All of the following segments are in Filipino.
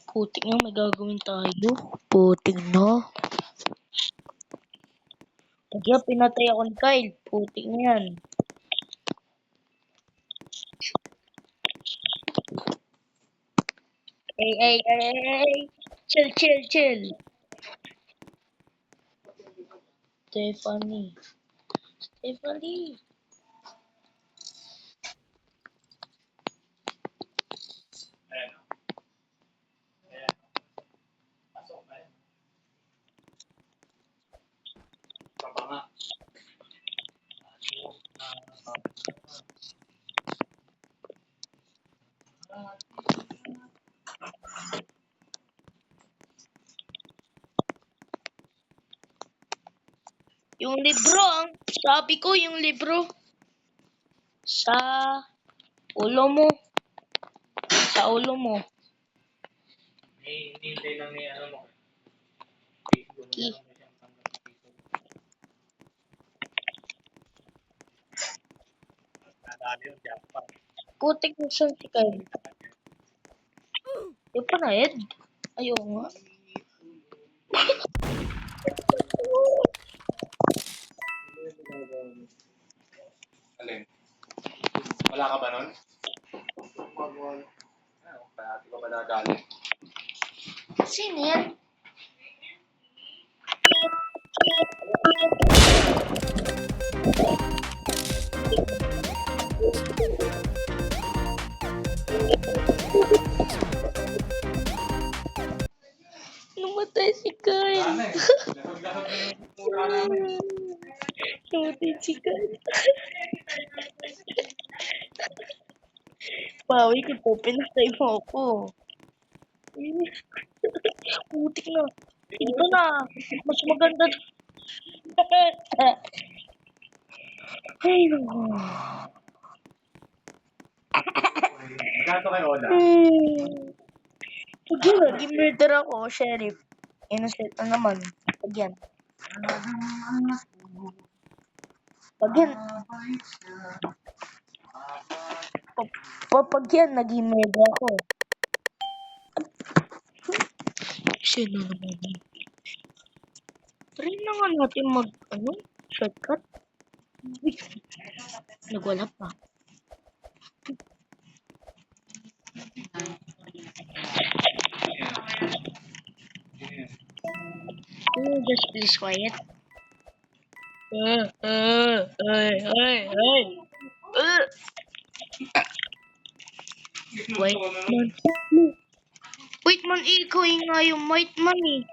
Putik na, may gagawin tayo. Putik na. Kaya pinatay ako ni Kyle. Putik na yan. Hey. Chill. Stephanie. Yung libro, sabi ko yung libro. Sa ulo mo. Hinihintay lang ni ano mo. Okay. Nadali yung jackpot. Putik mo siya si Kyle. Yung panayad. Ayaw nga. Alin? Wala ka ba nun? Parati ko ba nadali? Sino yan? Namatay si Kyle. Sana eh. Lahog-lahog na yung mura namin. Namatay si Kyle. Bawi ko po, pinatay mo ako. Putik na. Ito na. Mas maganda. Ay, no. Gato kay Oda. Sige, nag-murder ako, sheriff. Innocent na naman. Pag yan. Pag yan, nag-murder ako. Sino naman? Try na nga natin shortcut. Nagwala pa. Just please quiet. Wait man, ikaw nga yung white man eh.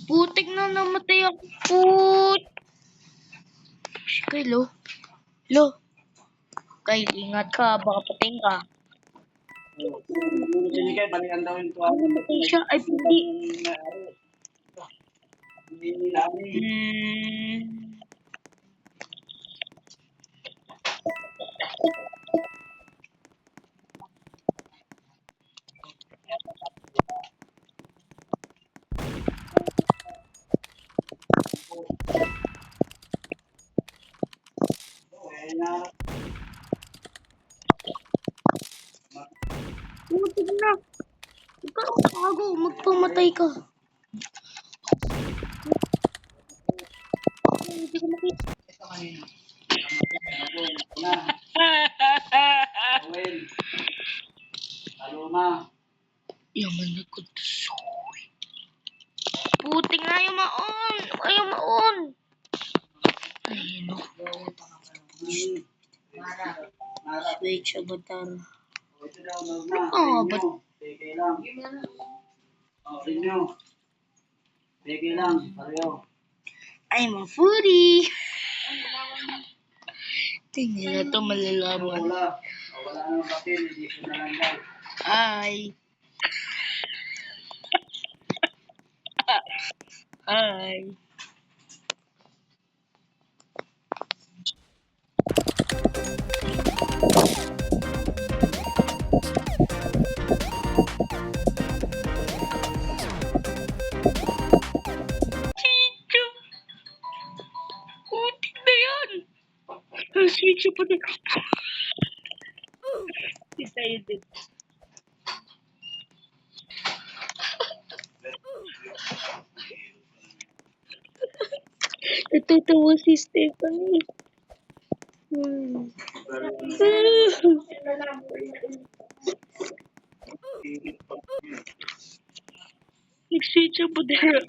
Putik na namatay ako. Kyle, lo. Kyle, ingat ka. Baka pating ka. Hindi kayo, balikan daw yung tuwa. Namatay siya. Ay, hindi. Putik na. Ikaw, bago. Magpamatay ka. Hindi ko makita. Yaman na ko. Putik na yung maon. Ayaw maon. Ayun o. Switch avatar. Ba't? Beke lang, pareho. I'm a foodie. Tingnan na ito, malalaman. Wala nang papel, hindi ko na lang daw. Hi. Hi. siya pa din. Hindi tayo din. Natutuwa si Stephanie. Nag-switch siya pa din.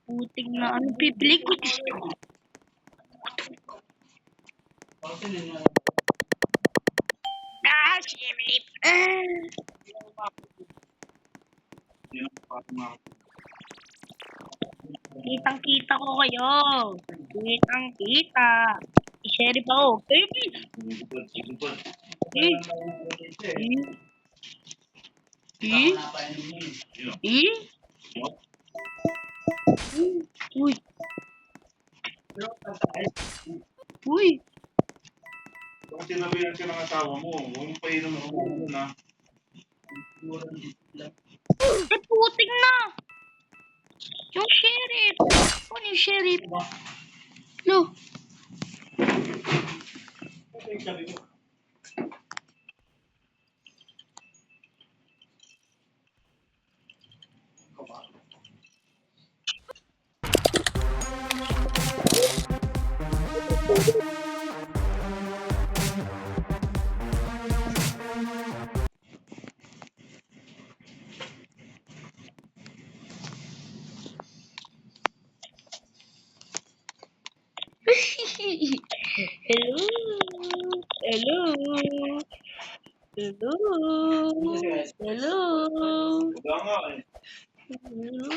Puting na ano, bibili ko dito. Shimip. Kitang-kita ko kayo. Kitang-kita. I-sheriff ako. Baby. Eh? Uy. Uy. Kung sinabihan ka ng asawa mo, huwag mo painom mo na. Puting na. Yung sheriff. Ano yung sheriff? No. Hello. Hello. Hello. Hello. Wala nga eh. Hello.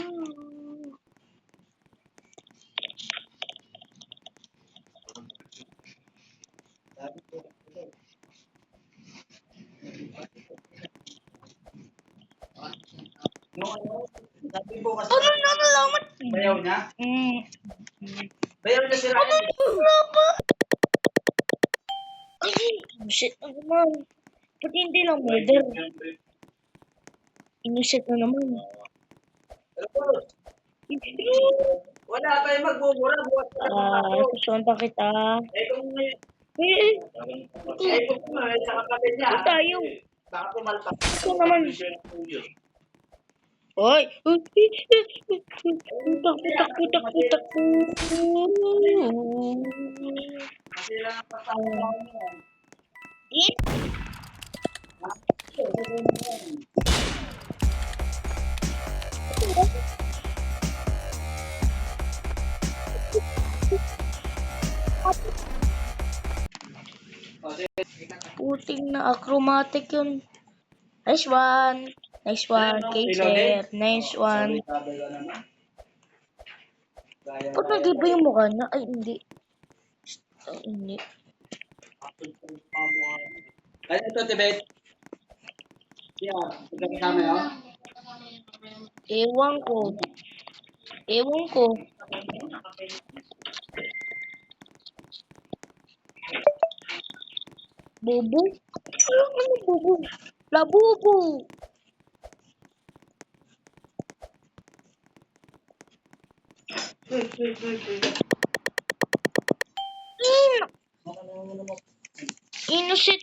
Sabi ko kasi, Ano na nalaman? bayaw niya? Bayaw niya si Ryan. Wala pa. Ay, shit na naman. Pati hindi lang murder. Inusit na naman. Wala tayong magmumura. Bukas na Susuan pa kita. kung kung sa kapatid niya. Ito tayo. Baka pumalpak. Ito naman. Hoy! Takbo. Kasi lang ang pasawa niya. Puting na achromatic yun. Nice one. Nice one, K-Sir. Nice one. Sabi ka naman. Gaya Ba't nag-iba yung mukha na? Ay, hindi. Ay, hindi. Ay, ito, Tibet. Yeah, tignan kami, oh. Ewan ko. Ewan ko. Bobo? Ano bobo? Labubo! Innocent.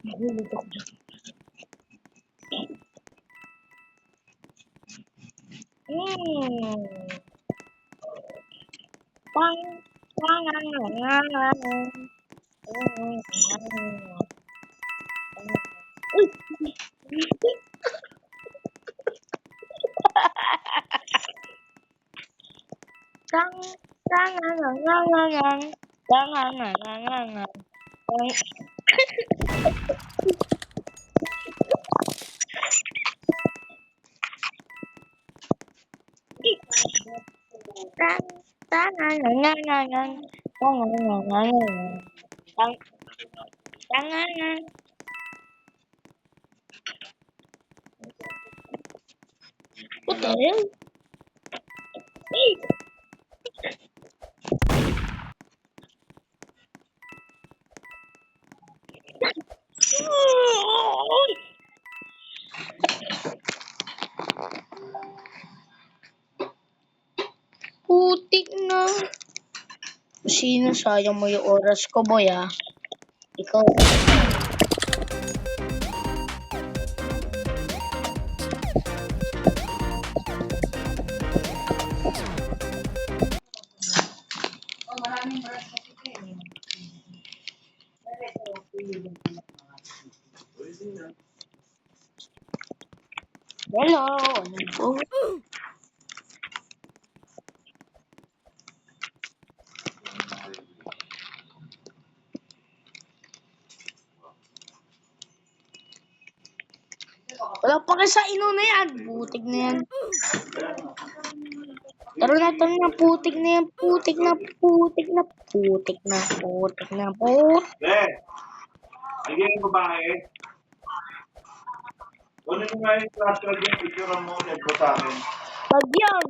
Nahulog ako dyan. What the hell? Hey! Putik na. Sino sayang mo yung oras ko, boy, ah? Ikaw. Hello. Ano po? Wala pa kayo sa ino na yan. Putik na yan. Tara na, putik na yan. Putik na. Hindi yung babae. Kunin mo nga yung flashlight yung picture mo, send ko sa akin. Pag yan.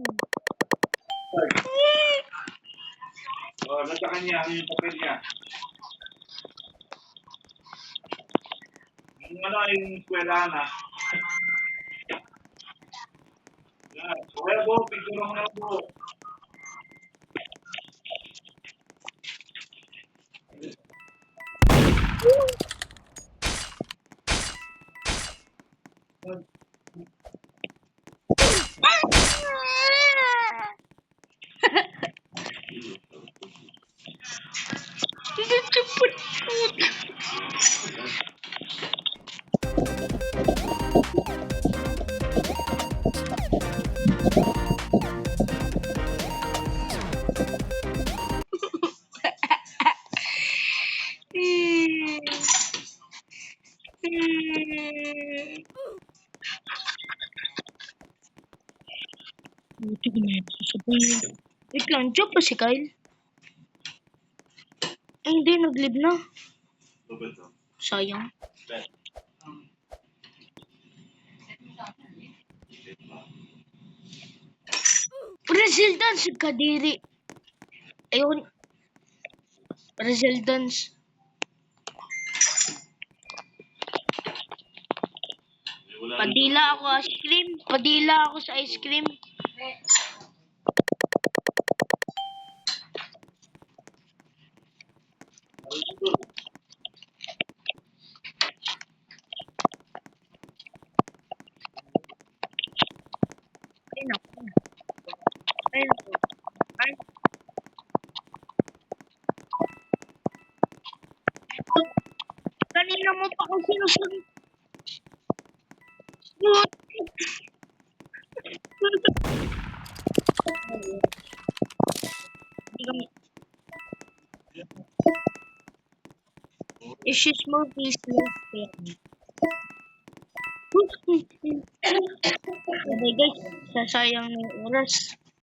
Nasa kanya, ano yung papel niya? Yung eskwela na. Yan. Kaya po, picture mo na po. Putik na yan. Sasabihin. Wait lang, job pa si Kyle? Eh, hindi, nag-leave na. Sayang. Brazil dance, kadiri. Ayun. Brazil dance. Padila ako ice cream. Padila ako sa ice cream. Ay, naku. Ay, naku. Ay. Kanina mo pa kung sinusunod. It's just more business. Okay guys, sasayang na yung oras.